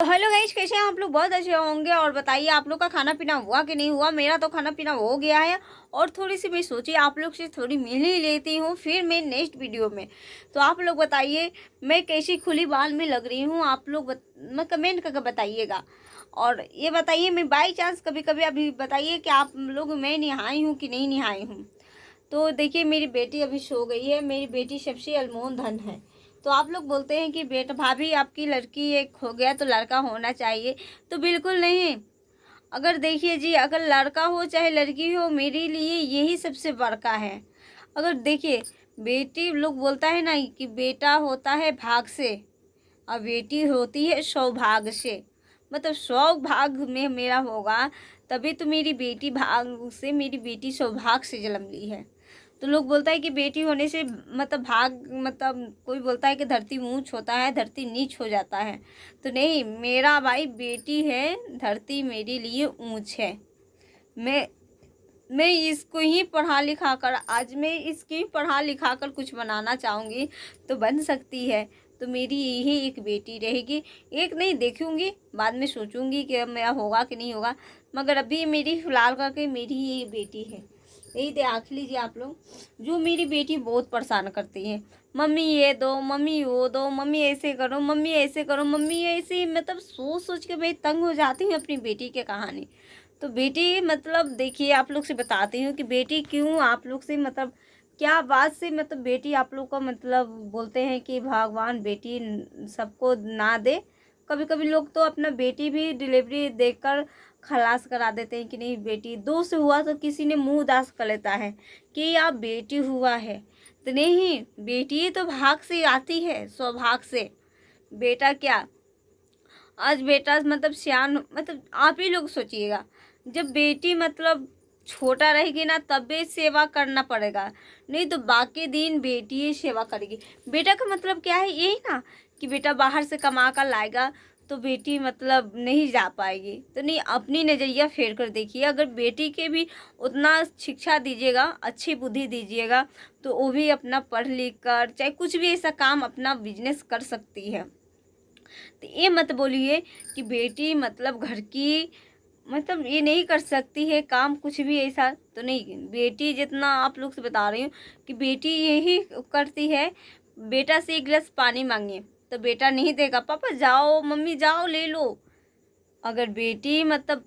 तो hello guys, कैसे हैं आप लोग? बहुत अच्छे होंगे। और बताइए आप लोग का खाना पीना हुआ कि नहीं हुआ? मेरा तो खाना पीना हो गया है। और थोड़ी सी मैं सोची आप लोग से थोड़ी मिल ही लेती हूँ, फिर मैं नेक्स्ट वीडियो में। तो आप लोग बताइए मैं कैसी खुली बाल में लग रही हूँ? आप लोग मैं कमेंट करके बताइएगा। और ये बताइए मैं बाई चांस कभी कभी अभी बताइए कि आप लोग मैं नहाई हूँ कि नहीं नहाई हूँ। तो देखिए मेरी बेटी अभी सो गई है। मेरी बेटी सबसे अनमोल धन है। तो आप लोग बोलते हैं कि बेटा भाभी आपकी लड़की एक हो गया तो लड़का होना चाहिए। तो बिल्कुल नहीं। अगर देखिए जी, अगर लड़का हो चाहे लड़की हो, मेरे लिए यही सबसे बड़का है। अगर देखिए बेटी लोग बोलता है ना कि बेटा होता है भाग से और बेटी होती है सौभाग्य से। मतलब सौभाग्य में मेरा होगा तभी तो मेरी बेटी भाग से, मेरी बेटी सौभाग्य से जन्म ली है। तो लोग बोलता है कि बेटी होने से मतलब भाग, मतलब कोई बोलता है कि धरती ऊंच होता है, धरती नीच हो जाता है। तो नहीं, मेरा भाई बेटी है, धरती मेरे लिए ऊंच है। मैं मैं इसको ही पढ़ा लिखा कर, आज मैं इसकी ही पढ़ा लिखा कर कुछ बनाना चाहूँगी तो बन सकती है। तो मेरी यही एक बेटी रहेगी। एक नहीं देखूँगी, बाद में सोचूंगी कि अब मेरा होगा कि नहीं होगा, मगर अभी मेरी फ़िलहाल करके मेरी ये बेटी है। यही देख लीजिए आप लोग। जो मेरी बेटी बहुत परेशान करती है, मम्मी ये दो, मम्मी वो दो, मम्मी ऐसे करो, मम्मी ऐसे करो, मम्मी ऐसे, मतलब सोच सोच के मैं तंग हो जाती हूँ अपनी बेटी के कहानी। तो बेटी मतलब देखिए आप लोग से बताती हूँ कि बेटी क्यों आप लोग से, मतलब क्या बात से, मतलब बेटी आप लोग का, मतलब बोलते हैं कि भगवान बेटी सबको ना दे। कभी कभी लोग तो अपना बेटी भी डिलीवरी देकर खलास करा देते हैं कि नहीं बेटी दो से हुआ, तो किसी ने मुंह उदास कर लेता है कि आप बेटी हुआ है। तो नहीं, बेटी तो भाग से आती है, सौभाग्य से। बेटा क्या, आज बेटा मतलब सियान, मतलब आप ही लोग सोचिएगा, जब बेटी मतलब छोटा रहेगी ना तभी सेवा करना पड़ेगा, नहीं तो बाकी दिन बेटी ही सेवा करेगी। बेटा का मतलब क्या है, यही ना कि बेटा बाहर से कमा कर लाएगा तो बेटी मतलब नहीं जा पाएगी। तो नहीं, अपनी नज़रिया फेर कर देखिए। अगर बेटी के भी उतना शिक्षा दीजिएगा, अच्छी बुद्धि दीजिएगा, तो वो भी अपना पढ़ लिख कर चाहे कुछ भी ऐसा काम, अपना बिजनेस कर सकती है। तो ये मत बोलिए कि बेटी मतलब घर की, मतलब ये नहीं कर सकती है काम कुछ भी ऐसा। तो नहीं, बेटी जितना आप लोग से बता रही हूँ कि बेटी यही करती है। बेटा से एक गिलास पानी मांगिए तो बेटा नहीं देगा, पापा जाओ, मम्मी जाओ ले लो। अगर बेटी मतलब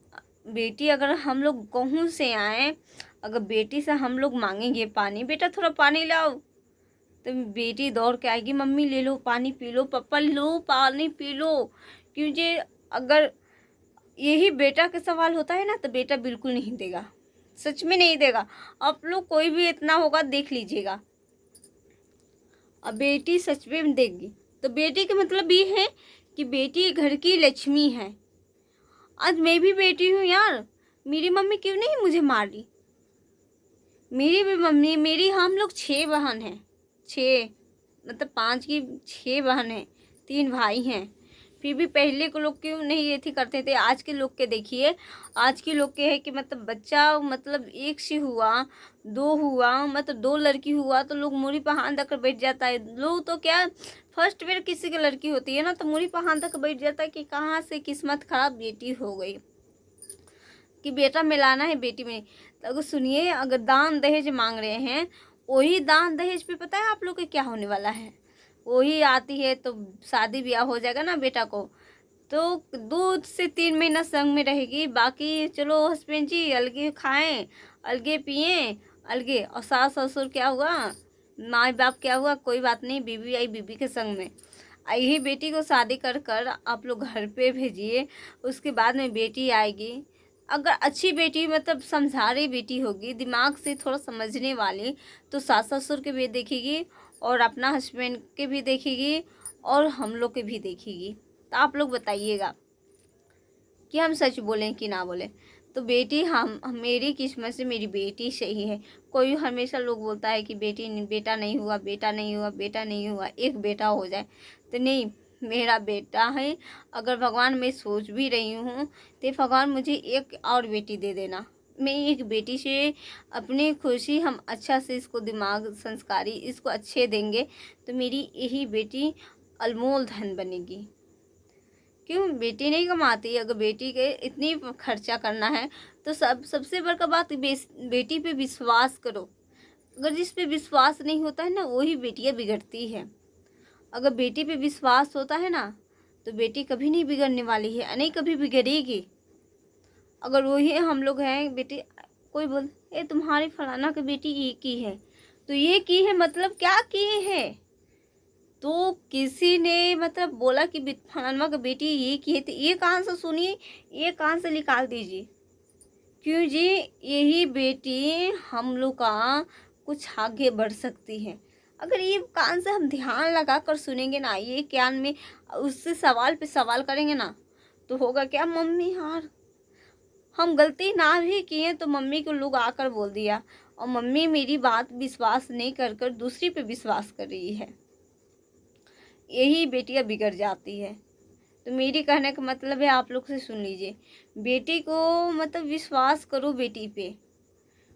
बेटी, अगर हम लोग कहूँ से आए, अगर बेटी से हम लोग मांगेंगे पानी, बेटा थोड़ा पानी लाओ, तो बेटी दौड़ के आएगी, मम्मी ले लो पानी पी लो, पापा लो पानी पी लो। क्योंकि अगर यही बेटा का सवाल होता है ना तो बेटा बिल्कुल नहीं देगा, सच में नहीं देगा। आप लोग कोई भी इतना होगा देख लीजिएगा, अब बेटी सच में देगी। तो बेटी का मतलब ये है कि बेटी घर की लक्ष्मी है। आज मैं भी बेटी हूँ यार, मेरी मम्मी क्यों नहीं मुझे मारी? मेरी भी मम्मी, मेरी, हम लोग 6 बहन हैं। 6 मतलब 5 की 6 बहन हैं, 3 भाई हैं। फिर भी पहले के लोग क्यों नहीं ये थी करते थे, आज के लोग के देखिए। आज के लोग के है कि मतलब बच्चा मतलब एक से हुआ, 2 हुआ, मतलब 2 लड़की हुआ तो लोग मूरी पर हाथ रखकर बैठ जाता है। लोग तो क्या, फर्स्ट बेर किसी की लड़की होती है ना तो मूरी पर हाथ रखकर बैठ जाता है कि कहाँ से किस्मत खराब बेटी हो गई, कि बेटा मिलाना है बेटी में। तो अगर सुनिए, अगर दान दहेज मांग रहे हैं, वही दान दहेज पे पता है आप लोग के क्या होने वाला है? वही आती है तो शादी ब्याह हो जाएगा ना बेटा को, तो 2 से 3 महीना संग में रहेगी, बाकी चलो हस्बैंड जी अलगे खाएं, अलगे पिए, अलगे। और सास ससुर क्या हुआ, माँ बाप क्या हुआ, कोई बात नहीं, बीवी आई बीवी के संग में। यही बेटी को शादी कर कर आप लोग घर पे भेजिए, उसके बाद में बेटी आएगी। अगर अच्छी बेटी, मतलब समझदारी बेटी होगी, दिमाग से थोड़ा समझने वाली, तो सास ससुर के भी देखेगी और अपना हस्बैंड के भी देखेगी और हम लोग के भी देखेगी। तो आप लोग बताइएगा कि हम सच बोलें कि ना बोलें। तो बेटी, हम मेरी किस्मत से मेरी बेटी सही है। कोई हमेशा लोग बोलता है कि बेटी बेटा नहीं हुआ, बेटा नहीं हुआ, बेटा नहीं हुआ, एक बेटा हो जाए। तो नहीं, मेरा बेटा है। अगर भगवान, मैं सोच भी रही हूँ तो भगवान मुझे एक और बेटी दे देना। मैं एक बेटी से अपनी खुशी, हम अच्छा से इसको दिमाग संस्कारी इसको अच्छे देंगे तो मेरी यही बेटी अनमोल धन बनेगी। क्यों बेटी नहीं कमाती? अगर बेटी के इतनी खर्चा करना है तो सबसे बड़का बात बेटी पे विश्वास करो। अगर जिस पे विश्वास नहीं होता है ना, वही बेटियां बिगड़ती है। अगर बेटी पे विश्वास होता है ना, तो बेटी कभी नहीं बिगड़ने वाली है, नहीं कभी बिगड़ेगी। अगर वही हम लोग हैं बेटी, कोई बोल ए तुम्हारी फलाना की बेटी ये की है, तो ये की है मतलब क्या किए है? तो किसी ने मतलब बोला कि फलाना की बेटी ये की है, तो ये कान से सुनिए, ये कान से निकाल दीजिए। क्यों जी? यही बेटी हम लोग का कुछ आगे बढ़ सकती है। अगर ये कान से हम ध्यान लगा कर सुनेंगे ना, ये ज्ञान में उससे सवाल पे सवाल करेंगे ना, तो होगा क्या, मम्मी यार हम गलती ना भी किए तो मम्मी को लोग आकर बोल दिया, और मम्मी मेरी बात विश्वास नहीं कर कर दूसरी पे विश्वास कर रही है। यही बेटियां बिगड़ जाती है। तो मेरी कहने का मतलब है, आप लोग से सुन लीजिए, बेटी को मतलब विश्वास करो बेटी पे।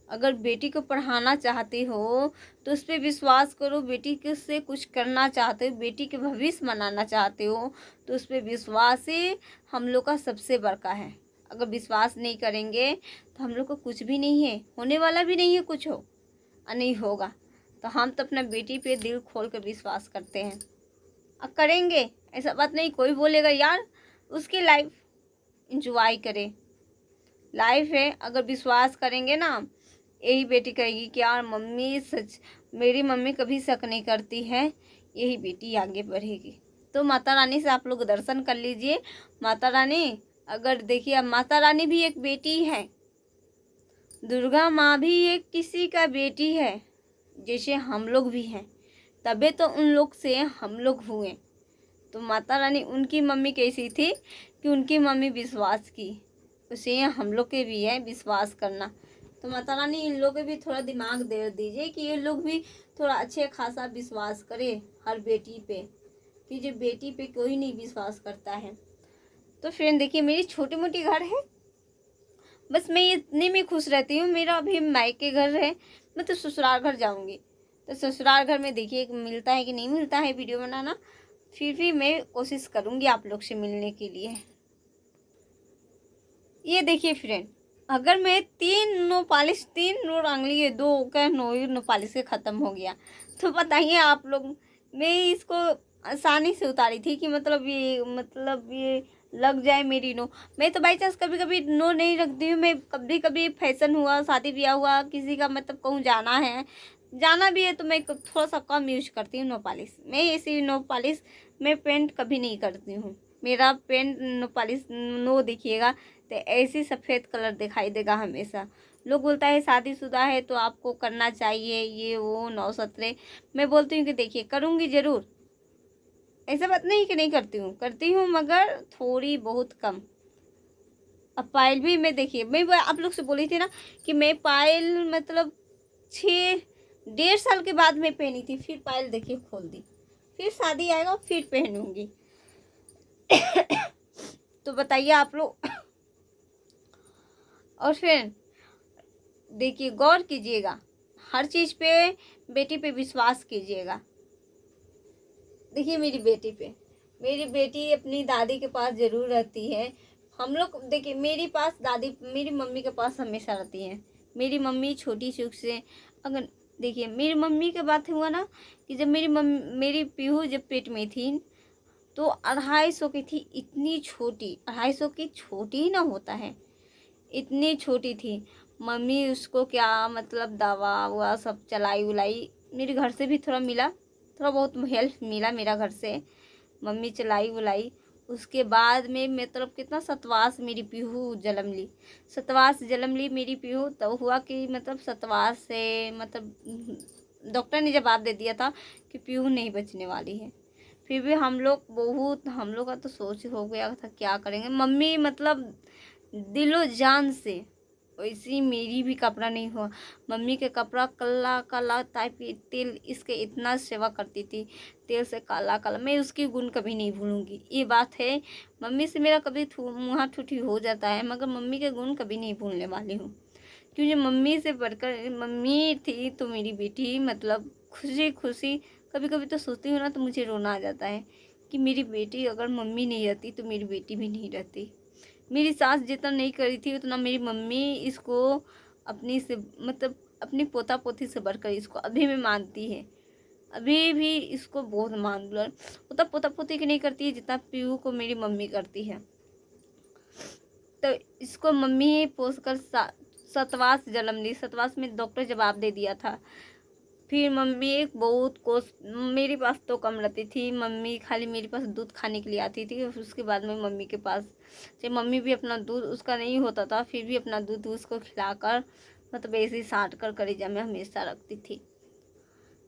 अगर बेटी को पढ़ाना चाहते हो तो उस पर विश्वास करो। बेटी के से कुछ करना चाहते हो, बेटी के भविष्य बनाना चाहते हो, तो उस पर विश्वास ही हम लोग का सबसे बड़का है। अगर विश्वास नहीं करेंगे तो हम लोग को कुछ भी नहीं है, होने वाला भी नहीं है कुछ हो और नहीं होगा। तो हम तो अपना बेटी पे दिल खोल कर विश्वास करते हैं, अब करेंगे। ऐसा बात नहीं कोई बोलेगा यार उसकी लाइफ इंजॉय करे, लाइफ है। अगर विश्वास करेंगे ना, यही बेटी कहेगी कि यार मम्मी सच, मेरी मम्मी कभी शक नहीं करती है, यही बेटी आगे बढ़ेगी। तो माता रानी से आप लोग दर्शन कर लीजिए। माता रानी, अगर देखिए अब माता रानी भी एक बेटी है, दुर्गा माँ भी एक किसी का बेटी है, जैसे हम लोग भी हैं, तबे तो उन लोग से हम लोग हुए। तो माता रानी उनकी मम्मी कैसी थी कि उनकी मम्मी विश्वास की, उसे हम लोग के भी है विश्वास करना। तो माता रानी इन लोगों को भी थोड़ा दिमाग दे दीजिए कि ये लोग भी थोड़ा अच्छे खासा विश्वास करे हर बेटी पे, कि जो बेटी पे कोई नहीं विश्वास करता है। तो फ्रेंड देखिए, मेरी छोटी मोटी घर है, बस मैं इतने में खुश रहती हूँ। मेरा अभी मायके घर है, मैं तो ससुराल घर जाऊँगी, तो ससुराल घर में देखिए मिलता है कि नहीं मिलता है वीडियो बनाना, फिर भी मैं कोशिश करूँगी आप लोग से मिलने के लिए। ये देखिए फ्रेंड, अगर मैं 3 नो पॉलिश, 3 नो रंगली है, 2 का नो पॉलिश से ख़त्म हो गया, तो बताइए आप लोग। मैं इसको आसानी से उतारी थी कि मतलब ये लग जाए मेरी नो। मैं तो बाई चांस कभी कभी नो नहीं रखती हूँ। मैं कभी कभी फैशन हुआ, शादी ब्याह हुआ, किसी का मतलब कहूँ जाना है, जाना भी है, तो मैं थोड़ा सा कम यूज करती हूँ नो पॉलिश। मैं ऐसी नो पॉलिश मैं पेंट कभी नहीं करती हूँ। मेरा पेंट नो पॉलिश नो दिखिएगा तो ऐसे सफ़ेद कलर दिखाई देगा हमेशा। लोग बोलता है शादीशुदा है तो आपको करना चाहिए ये वो 9 17। मैं बोलती हूँ कि देखिए करूँगी ज़रूर, ऐसा बात नहीं कि नहीं करती हूँ मगर थोड़ी बहुत कम। अब पायल भी मैं देखिए, मैं आप लोग से बोली थी ना कि मैं पायल मतलब 6 1.5 साल के बाद मैं पहनी थी, फिर पायल देखिए खोल दी, फिर शादी आएगा फिर पहनूंगी। तो बताइए आप लोग। और फिर देखिए गौर कीजिएगा, हर चीज़ पे बेटी पे विश्वास कीजिएगा। देखिए मेरी बेटी अपनी दादी के पास ज़रूर रहती है। हम लोग देखिए मेरी पास दादी, मेरी मम्मी के पास हमेशा रहती है। मेरी मम्मी छोटी चूक से, अगर देखिए मेरी मम्मी की बात हुआ ना कि जब मेरी पीहू जब पेट में थी तो 250 की थी, इतनी छोटी, 250 की छोटी ही ना होता है, इतनी छोटी थी। मम्मी उसको क्या मतलब दवा ववा सब चलाई उलाई, मेरे घर से भी थोड़ा मिला, थोड़ा बहुत हेल्प मिला मेरा घर से, मम्मी चलाई उलाई। उसके बाद में मतलब कितना सतवास मेरी पीहू जन्म ली, सतवास जन्म ली मेरी पीहू। तब हुआ कि मतलब सतवास से मतलब डॉक्टर ने जवाब दे दिया था कि पीहू नहीं बचने वाली है। फिर भी हम लोग का तो सोच हो गया था क्या करेंगे। मम्मी मतलब दिलो जान से, वैसी मेरी भी कपड़ा नहीं हुआ। मम्मी के कपड़ा काला काला टाइप की, तेल इसके इतना सेवा करती थी, तेल से काला काला। मैं उसकी गुण कभी नहीं भूलूंगी, ये बात है। मम्मी से मेरा कभी मुँह ठूठी हो जाता है मगर मम्मी के गुण कभी नहीं भूलने वाली हूँ, क्योंकि मम्मी से बढ़कर मम्मी थी। तो मेरी बेटी मतलब खुशी खुशी, कभी कभी तो सोचती हूँ ना तो मुझे रोना आ जाता है कि मेरी बेटी अगर मम्मी नहीं रहती तो मेरी बेटी भी नहीं रहती। मेरी सास जितना नहीं करी थी उतना मेरी मम्मी इसको अपनी से मतलब अपनी पोता पोती से बढ़कर इसको अभी भी मानती है। अभी भी इसको बहुत उतना पोता पोती की नहीं करती है जितना पीहू को मेरी मम्मी करती है। तो इसको मम्मी ही पोस कर सतवास जन्म दी। सतवास में डॉक्टर जवाब दे दिया था। फिर मम्मी एक बहुत कोस मेरे पास तो कम रहती थी। मम्मी खाली मेरे पास दूध खाने के लिए आती थी। उसके बाद में मम्मी के पास जब मम्मी भी अपना दूध उसका नहीं होता था फिर भी अपना दूध उसको खिलाकर मतलब ऐसे ही साट कर कलेजा में हमेशा रखती थी।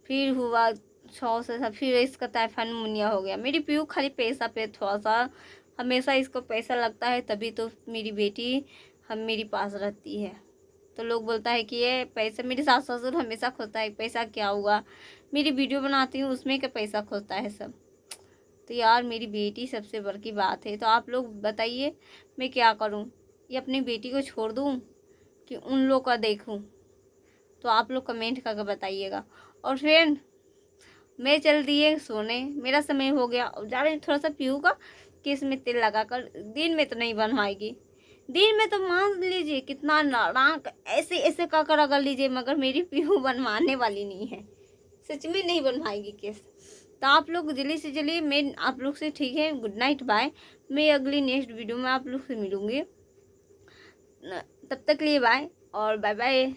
फिर हुआ 6 से 7 फिर इसका टाइफाइड निमोनिया हो गया। मेरी पीहू खाली पैसा पे थोड़ा सा हमेशा इसको पैसा लगता है तभी तो मेरी बेटी हम मेरे पास रहती है। तो लोग बोलता है कि ये पैसा मेरे सास ससुर हमेशा खोजता है पैसा क्या हुआ। मेरी वीडियो बनाती हूँ उसमें क्या पैसा खोजता है सब। तो यार मेरी बेटी सबसे बड़ी बात है। तो आप लोग बताइए मैं क्या करूँ, ये अपनी बेटी को छोड़ दूँ कि उन लोग का देखूँ। तो आप लोग कमेंट करके बताइएगा। और फ्रेंड मैं चल दिए सोने, मेरा समय हो गया। अब जा रही हूँ थोड़ा सा पीहू का केस में तेल लगाकर। दिन में तो नहीं बनवाएगी, दिन में तो मान लीजिए कितना नाक ऐसे ऐसे कर अगर लीजिए, मगर मेरी पीहू बनवाने वाली नहीं है, सच में नहीं बनवाएगी केस। तो आप लोग जल्दी से जल्दी मैं आप लोग से ठीक है गुड नाइट बाय। मैं अगली नेक्स्ट वीडियो में आप लोग से मिलूँगी, तब तक लिए बाय और बाय बाय।